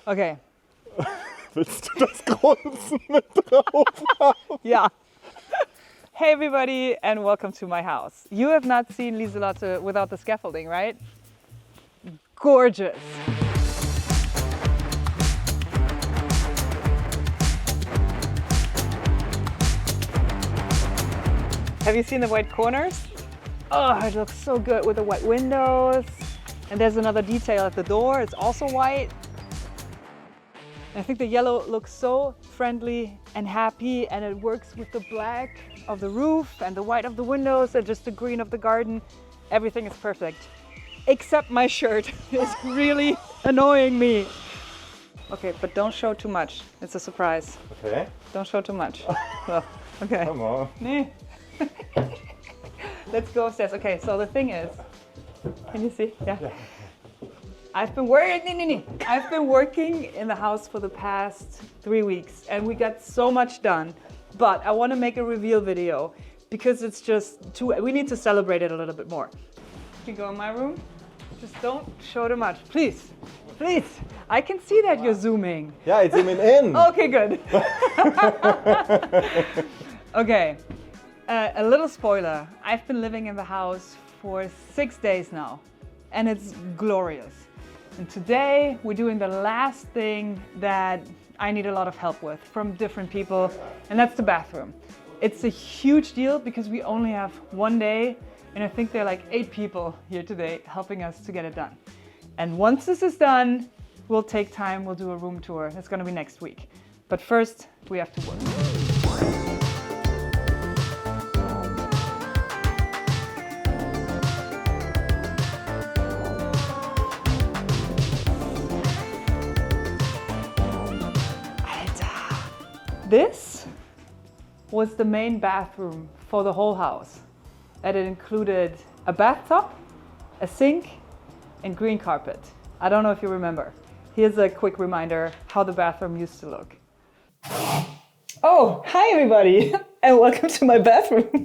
Okay. Willst du das Grunzen mit drauf haben? Yeah. Hey everybody and welcome to my house. You have not seen Lieselotte without the scaffolding, right? Gorgeous. Have you seen the white corners? Oh, it looks so good with the white windows. And there's another detail at the door, it's also white. And I think the yellow looks so friendly and happy, and it works with the black of the roof and the white of the windows and just the green of the garden. Everything is perfect. Except my shirt is really annoying me. Okay, but don't show too much. It's a surprise. Okay. Don't show too much. Well, okay. Come on. Nee. Let's go upstairs. Okay, so the thing is, can you see? Yeah. I've been working in the house for the past 3 weeks and we got so much done, but I want to make a reveal video because it's just we need to celebrate it a little bit more. You can go in my room. Just don't show too much. Please. Please. I can see that you're zooming. Yeah, it's zooming in. Okay, good. Okay. A little spoiler. I've been living in the house for 6 days now and it's glorious. And today we're doing the last thing that I need a lot of help with from different people, and that's the bathroom. It's a huge deal because we only have 1 day, and I think there are like 8 people here today helping us to get it done. And once this is done, we'll take time, we'll do a room tour. It's gonna be next week. But first, we have to work. This was the main bathroom for the whole house. And it included a bathtub, a sink, and green carpet. I don't know if you remember. Here's a quick reminder how the bathroom used to look. Oh, hi everybody, and welcome to my bathroom.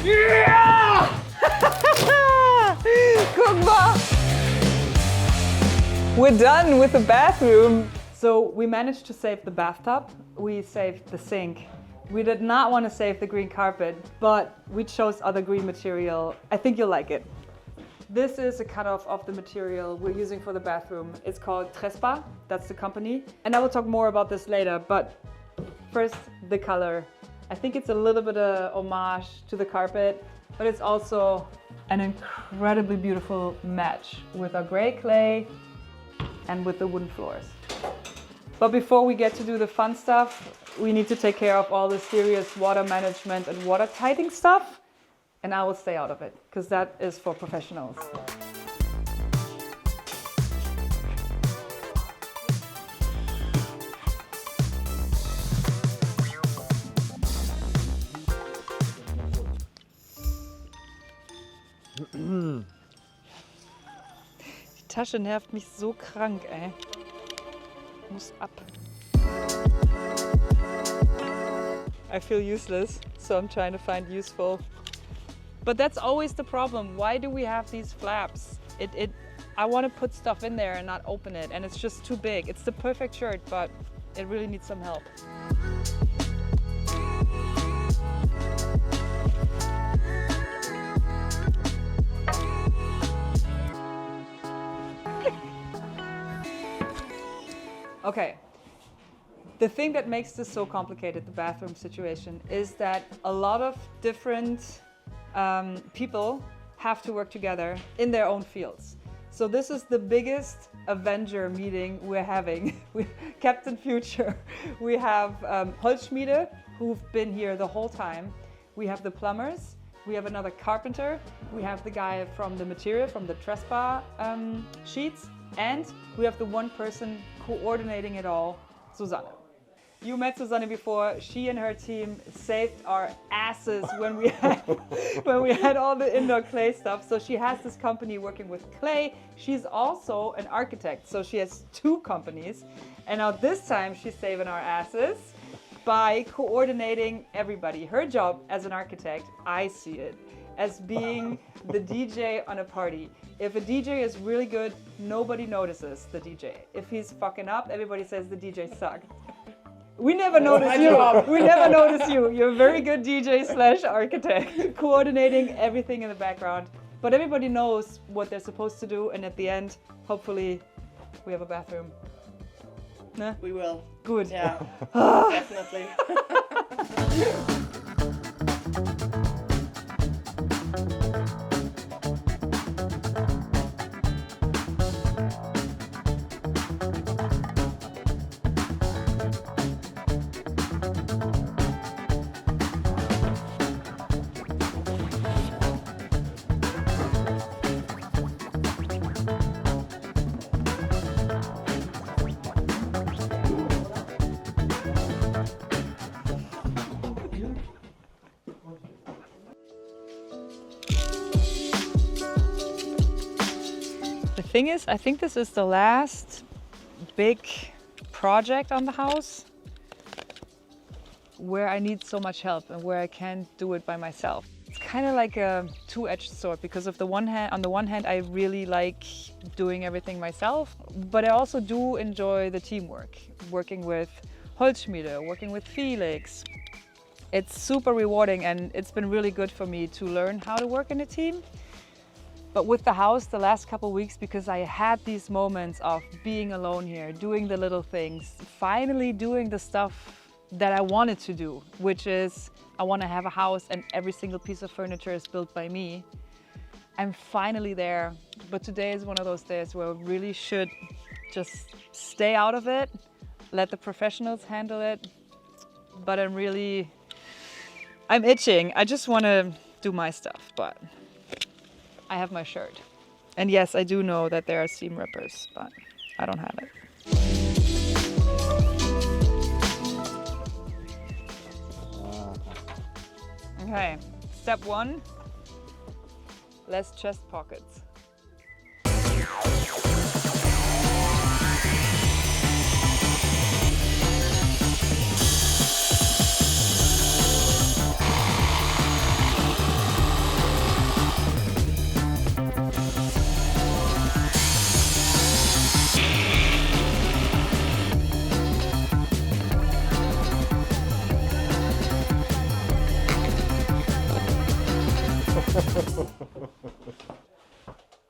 Yeah! Guck mal! We're done with the bathroom. So we managed to save the bathtub, we saved the sink. We did not want to save the green carpet, but we chose other green material. I think you'll like it. This is a cutoff of the material we're using for the bathroom. It's called Trespa, that's the company. And I will talk more about this later, but first, the color. I think it's a little bit of homage to the carpet, but it's also an incredibly beautiful match with our gray clay and with the wooden floors. But before we get to do the fun stuff, we need to take care of all the serious water management and water tighting stuff, and I will stay out of it, because that is for professionals. Die Tasche nervt mich so krank, ey. Muss ab. I feel useless, so I'm trying to find useful. But that's always the problem. Why do we have these flaps? I want to put stuff in there and not open it, and it's just too big. It's the perfect shirt, but it really needs some help. Okay, the thing that makes this so complicated, the bathroom situation, is that a lot of different people have to work together in their own fields. So this is the biggest Avenger meeting we're having. Captain Future. We have Holzschmiede, who've been here the whole time. We have the plumbers. We have another carpenter. We have the guy from the material, from the Trespa sheets. And we have the one person coordinating it all, Susanne. You met Susanne before. She and her team saved our asses when we had all the indoor clay stuff. So she has this company working with clay. She's also an architect, so she has 2 companies. And now this time she's saving our asses by coordinating everybody. Her job as an architect, I see it as being the DJ on a party. If a DJ is really good, nobody notices the DJ. If he's fucking up, everybody says the DJ sucked. We never notice you. We never notice you. You're a very good DJ / architect, coordinating everything in the background. But everybody knows what they're supposed to do, and at the end, hopefully, we have a bathroom. Nah? We will. Good. Yeah, definitely. The thing is, I think this is the last big project on the house where I need so much help and where I can't do it by myself. It's kind of like a two-edged sword because on the one hand, I really like doing everything myself, but I also do enjoy the teamwork, working with Holzschmiede, working with Felix. It's super rewarding and it's been really good for me to learn how to work in a team. But with the house the last couple of weeks, because I had these moments of being alone here, doing the little things, finally doing the stuff that I wanted to do, which is I want to have a house and every single piece of furniture is built by me. I'm finally there, but today is one of those days where I really should just stay out of it, let the professionals handle it. But I'm itching. I just want to do my stuff, but I have my shirt. And yes, I do know that there are seam rippers, but I don't have it. Okay, step 1, less chest pockets.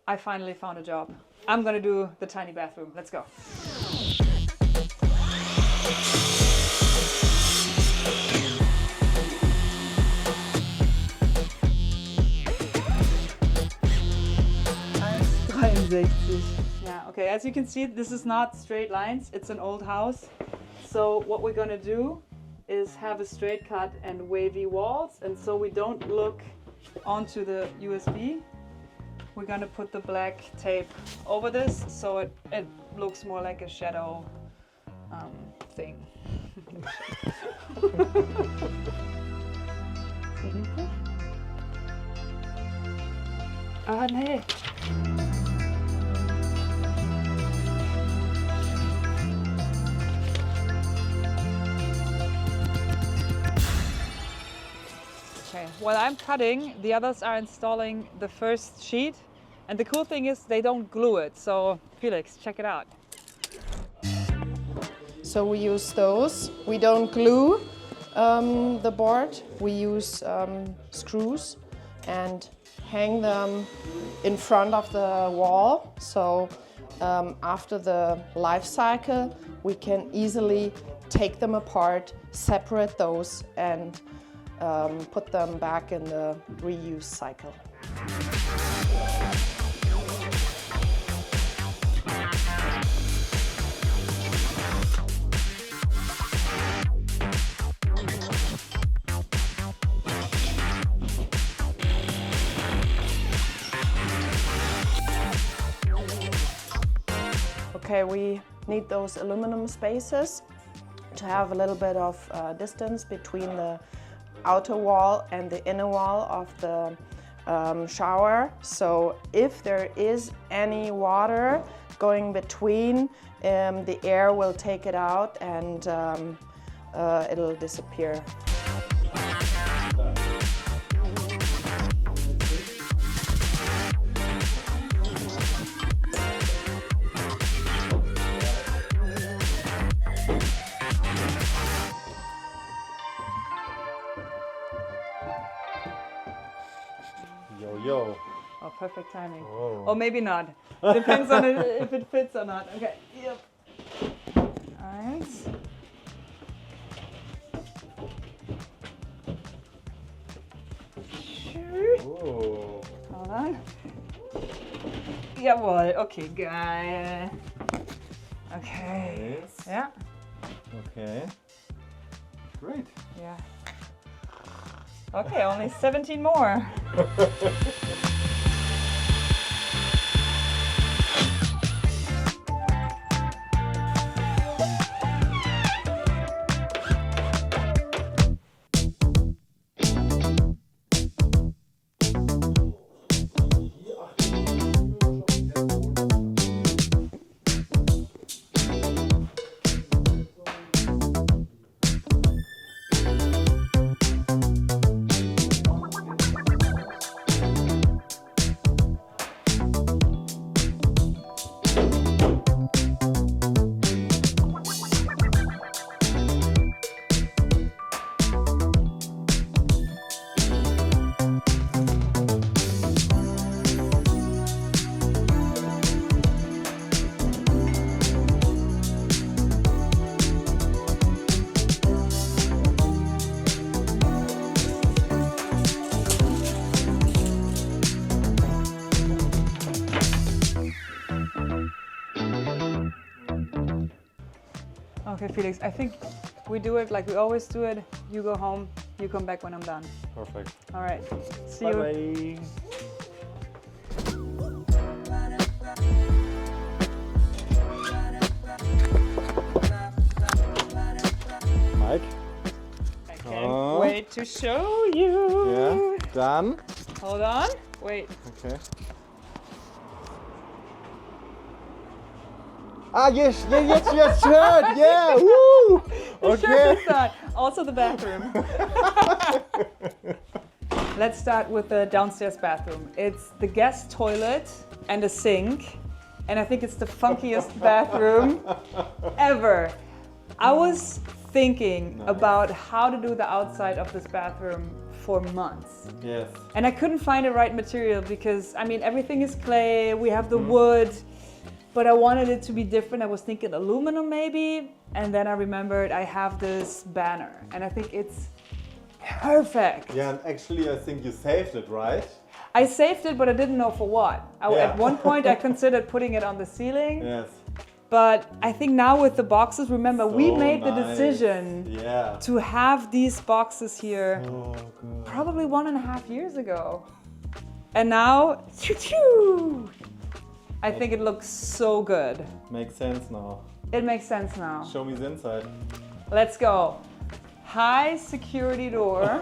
I finally found a job. I'm gonna do the tiny bathroom. Let's go. Yeah, okay, as you can see, this is not straight lines, it's an old house. So what we're gonna do is have a straight cut and wavy walls, and so we don't look onto the USB. We're gonna put the black tape over this so it looks more like a shadow thing. Ah, nee. Okay, while I'm cutting, the others are installing the first sheet. And the cool thing is they don't glue it. So Felix, check it out. So we use those. We don't glue the board. We use screws and hang them in front of the wall. So after the life cycle, we can easily take them apart, separate those, and put them back in the reuse cycle. Okay, we need those aluminum spaces. to have a little bit of distance between the outer wall and the inner wall of the shower. So if there is any water going between, the air will take it out and it'll disappear. Yo. Oh, perfect timing. Whoa. Or maybe not. Depends on it, if it fits or not. Okay. Yep. Alright. Oh. Hold on. Jawohl. Okay, geil. Okay. Nice. Yeah. Okay. Great. Yeah. Okay, only 17 more. Okay, Felix, I think we do it like we always do it. You go home, you come back when I'm done. Perfect. All right. See Bye you. bye. Mike? I can't wait to show you. Yeah, done. Hold on. Wait. Okay. Ah, yes, shirt, yeah, woo! The shirt Okay. is done. Also the bathroom. Let's start with the downstairs bathroom. It's the guest toilet and a sink. And I think it's the funkiest bathroom ever. I was thinking about how to do the outside of this bathroom for months. Yes. And I couldn't find the right material because, I mean, everything is clay, we have the wood, but I wanted it to be different. I was thinking aluminum maybe, and then I remembered I have this banner, and I think it's perfect. Yeah, and actually I think you saved it, right? I saved it, but I didn't know for what. Yeah. At one point I considered putting it on the ceiling, Yes. but I think now with the boxes, remember, we So made the nice. decision Yeah. to have these boxes here Oh, good. probably 1.5 years ago. And now, choo-choo! I think it looks so good. Makes sense now. It makes sense now. Show me the inside. Let's go. High security door.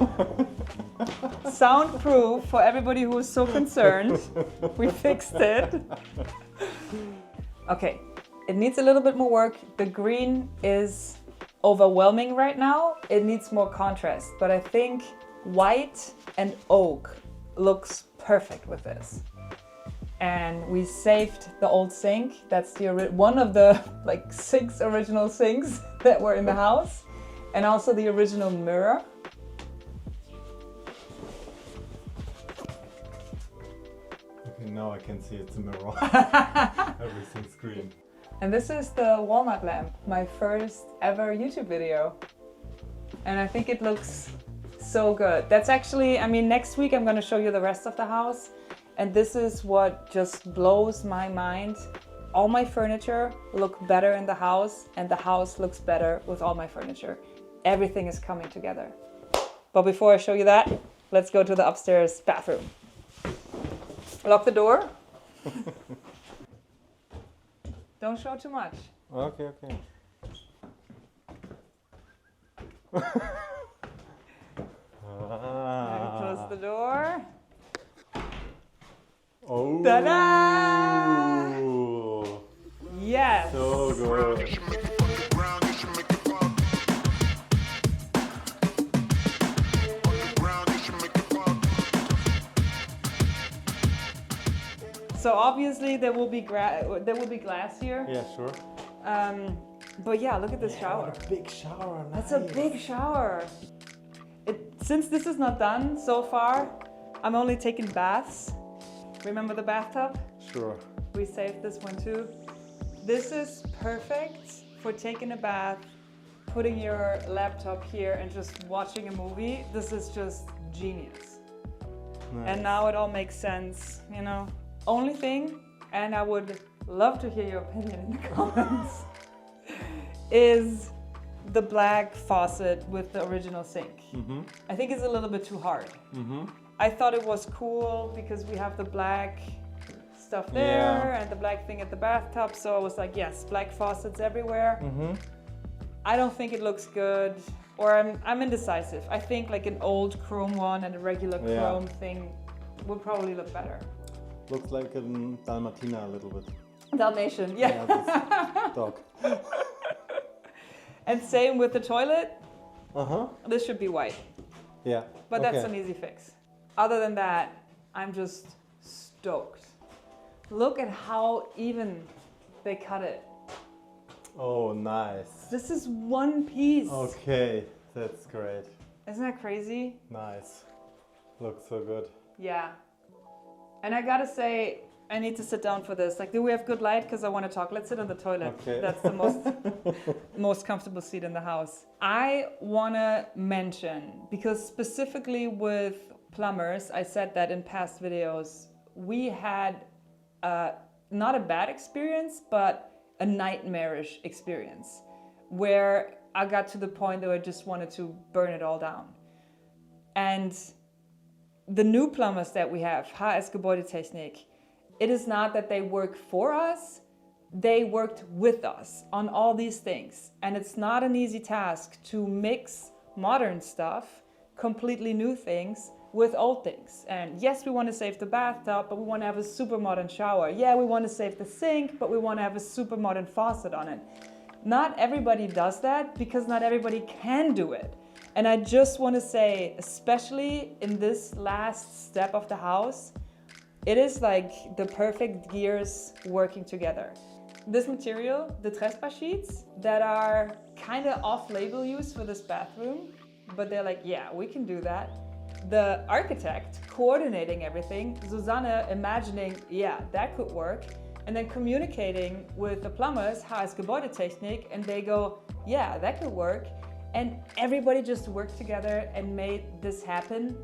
Soundproof for everybody who is so concerned. We fixed it. Okay, it needs a little bit more work. The green is overwhelming right now. It needs more contrast, but I think white and oak looks perfect with this. And we saved the old sink. That's one of the like 6 original sinks that were in the house. And also the original mirror. Okay, now I can see it's a mirror. Everything's green. And this is the walnut lamp, my first ever YouTube video. And I think it looks so good. That's actually, I mean, next week I'm gonna show you the rest of the house. And this is what just blows my mind. All my furniture look better in the house, and the house looks better with all my furniture. Everything is coming together. But before I show you that, let's go to the upstairs bathroom. Lock the door. Don't show too much. Okay, okay. Close the door. Oh. Ta-da! Yes. So good. So obviously there will be glass here. Yeah, sure. But yeah, look at this shower. What a big shower. Nice. That's a big shower. Since this is not done so far, I'm only taking baths. Remember the bathtub? Sure. We saved this one too. This is perfect for taking a bath, putting your laptop here and just watching a movie. This is just genius. Nice. And now it all makes sense, you know. Only thing, and I would love to hear your opinion in the comments, is the black faucet with the original sink. Mm-hmm. I think it's a little bit too hard. Mm-hmm. I thought it was cool because we have the black stuff there and the black thing at the bathtub. So I was like, yes, black faucets everywhere. Mm-hmm. I don't think it looks good, or I'm indecisive. I think like an old chrome one and a regular chrome thing would probably look better. Looks like a Dalmatina a little bit. Dalmatian, yeah. This dog. And same with the toilet. Uh-huh. This should be white. Yeah. But that's an easy fix. Other than that, I'm just stoked. Look at how even they cut it. Oh, nice. This is one piece. Okay, that's great. Isn't that crazy? Nice. Looks so good. Yeah. And I gotta say, I need to sit down for this. Like, do we have good light? Because I want to talk. Let's sit on the toilet. Okay. That's the most comfortable seat in the house. I want to mention, because specifically with plumbers, I said that in past videos, we had not a bad experience, but a nightmarish experience where I got to the point that I just wanted to burn it all down. And the new plumbers that we have, HS Gebäudetechnik, it is not that they work for us, they worked with us on all these things. And it's not an easy task to mix modern stuff, completely new things, with old things. And yes, we want to save the bathtub, but we want to have a super modern shower. Yeah, we want to save the sink, but we want to have a super modern faucet on it. Not everybody does that because not everybody can do it. And I just want to say, especially in this last step of the house, it is like the perfect gears working together. This material, the Trespa sheets, that are kind of off-label use for this bathroom, but they're like, yeah, we can do that. The architect coordinating everything, Susanne imagining, yeah, that could work, and then communicating with the plumbers, HS Gebäudetechnik, and they go, yeah, that could work. And everybody just worked together and made this happen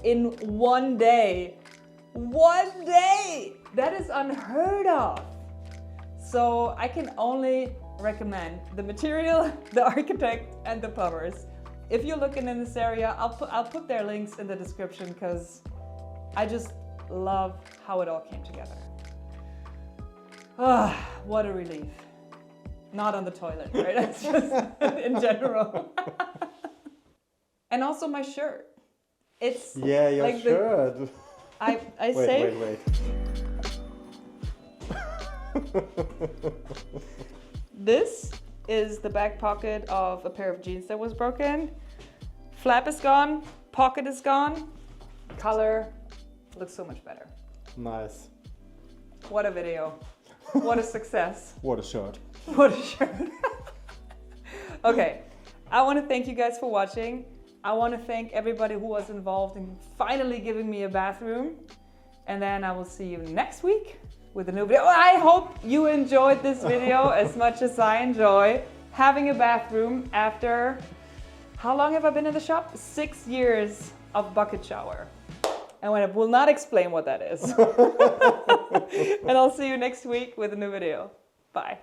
in one day. One day! That is unheard of. So I can only recommend the material, the architect, and the plumbers. If you're looking in this area, I'll put their links in the description because I just love how it all came together. Ah, what a relief. Not on the toilet, right? It's just in general. And also my shirt. It's yeah, your like shirt. I wait, say. Wait. This is the back pocket of a pair of jeans that was broken. Flap is gone, pocket is gone. Color looks so much better. Nice. What a video. What a success. What a shirt. What a shirt. Okay, I want to thank you guys for watching. I want to thank everybody who was involved in finally giving me a bathroom. And then I will see you next week with a new video. I hope you enjoyed this video as much as I enjoy having a bathroom after, how long have I been in the shop? 6 years of bucket shower. And I will not explain what that is. And I'll see you next week with a new video. Bye.